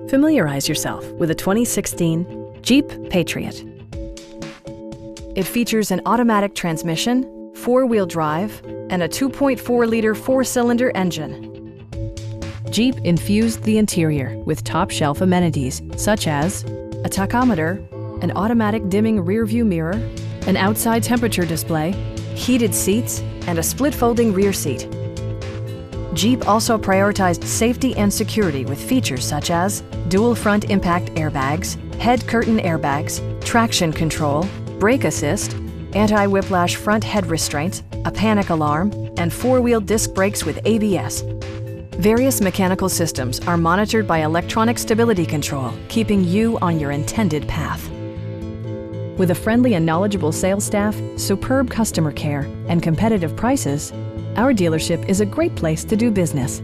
Familiarize yourself with a 2016 Jeep Patriot. It features an automatic transmission, four-wheel drive, and a 2.4-liter four-cylinder engine. Jeep infused the interior with top-shelf amenities such as a tachometer, an automatic dimming rear-view mirror, an outside temperature display, heated seats, and a split-folding rear seat. Jeep also prioritized safety and security with features such as dual front impact airbags, head curtain airbags, traction control, brake assist, anti-whiplash front head restraints, a panic alarm, and four-wheel disc brakes with ABS. Various mechanical systems are monitored by electronic stability control, keeping you on your intended path. With a friendly and knowledgeable sales staff, superb customer care, and competitive prices, our dealership is a great place to do business.